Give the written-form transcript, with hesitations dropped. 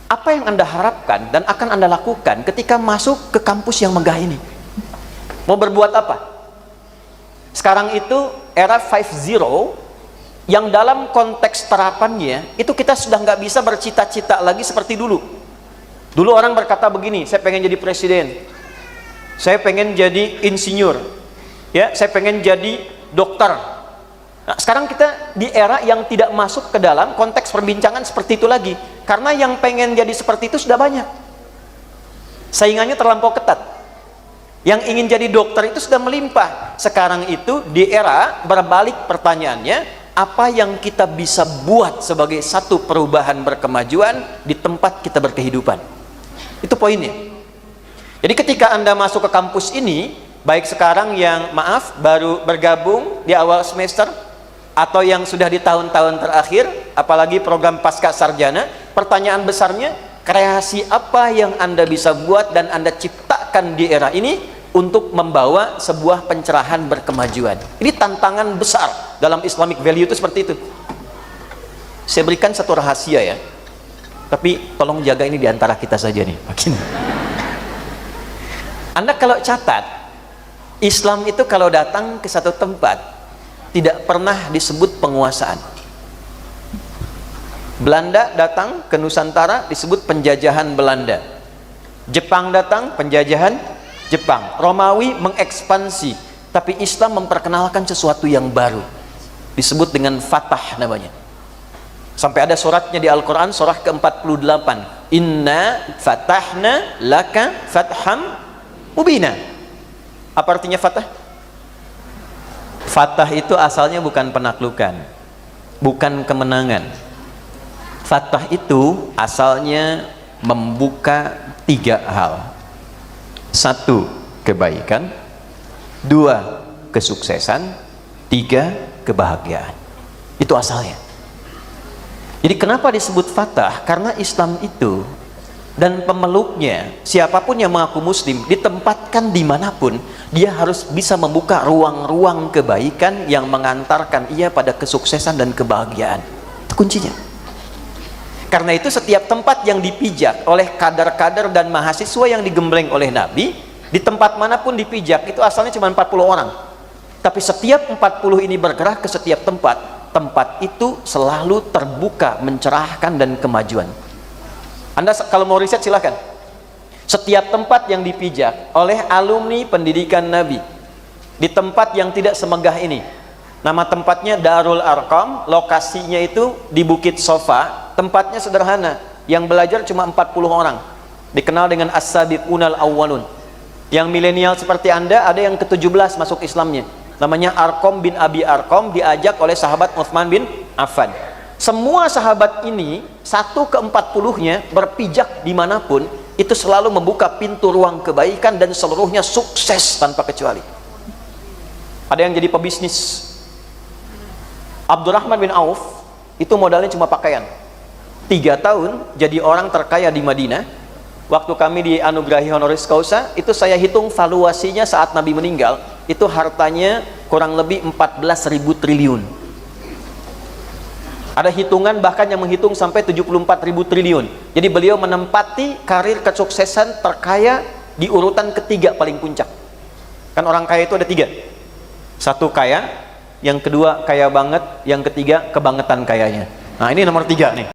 Apa yang Anda harapkan dan akan Anda lakukan ketika masuk ke kampus yang megah ini? Mau berbuat apa? Sekarang itu era 5.0 yang dalam konteks terapannya itu kita sudah nggak bisa bercita-cita lagi seperti dulu. Dulu orang berkata begini, saya pengen jadi presiden, saya pengen jadi insinyur, ya, saya pengen jadi dokter. Nah, sekarang kita di era yang tidak masuk ke dalam konteks perbincangan seperti itu lagi, karena yang pengen jadi seperti itu sudah banyak, saingannya terlampau ketat. Yang ingin jadi dokter itu sudah melimpah. Sekarang itu di era berbalik pertanyaannya, apa yang kita bisa buat sebagai satu perubahan berkemajuan di tempat kita berkehidupan. Itu poinnya. Jadi ketika Anda masuk ke kampus ini, baik sekarang yang baru bergabung di awal semester, atau yang sudah di tahun-tahun terakhir, apalagi program pasca sarjana, pertanyaan besarnya, kreasi apa yang Anda bisa buat dan Anda ciptakan di era ini untuk membawa sebuah pencerahan berkemajuan. Ini tantangan besar dalam Islamic value itu seperti itu. Saya berikan satu rahasia ya, tapi tolong jaga ini di antara kita saja nih. Begini. Anda kalau catat, Islam itu kalau datang ke satu tempat tidak pernah disebut penguasaan. Belanda datang ke Nusantara disebut penjajahan Belanda. Jepang datang, penjajahan Jepang. Romawi mengekspansi, tapi Islam memperkenalkan sesuatu yang baru, disebut dengan Fatah namanya. Sampai ada suratnya di Al-Quran, surah ke-48, Inna fatahna laka fatham mubina. Apa artinya Fatah? Fatah itu asalnya bukan penaklukan, bukan kemenangan. Fatah itu asalnya membuka 3 hal. 1, kebaikan. 2, kesuksesan. 3, kebahagiaan. Itu asalnya. Jadi kenapa disebut Fatah? Karena Islam itu dan pemeluknya, siapapun yang mengaku muslim, ditempatkan dimanapun, dia harus bisa membuka ruang-ruang kebaikan yang mengantarkan ia pada kesuksesan dan kebahagiaan. Itu kuncinya. Karena itu setiap tempat yang dipijak oleh kader-kader dan mahasiswa yang digembleng oleh Nabi, di tempat manapun dipijak, itu asalnya cuma 40 orang. Tapi setiap 40 ini bergerak ke setiap tempat, tempat itu selalu terbuka, mencerahkan dan kemajuan. Anda kalau mau riset silahkan. Setiap tempat yang dipijak oleh alumni pendidikan Nabi, di tempat yang tidak semegah ini, nama tempatnya Darul Arqam, lokasinya itu di Bukit Sofa, tempatnya sederhana, yang belajar cuma 40 orang, dikenal dengan As-Sabiqunal Awwalun. Yang milenial seperti Anda, ada yang ke-17 masuk Islamnya, namanya Arqam bin Abi Arqam, diajak oleh sahabat Utsman bin Affan. Semua sahabat ini, 1 ke 40-nya berpijak dimanapun, itu selalu membuka pintu ruang kebaikan dan seluruhnya sukses tanpa kecuali. Ada yang jadi pebisnis. Abdurrahman bin Auf itu modalnya cuma pakaian. 3 tahun jadi orang terkaya di Madinah. Waktu kami dianugerahi honoris causa, itu saya hitung valuasinya saat Nabi meninggal, itu hartanya kurang lebih 14.000 triliun. Ada hitungan bahkan yang menghitung sampai 74.000 triliun. Jadi beliau menempati karir kesuksesan terkaya di urutan ketiga paling puncak. Kan orang kaya itu ada 3. 1 kaya, yang kedua kaya banget, yang ketiga kebangetan kayanya. Nah ini nomor 3 nih.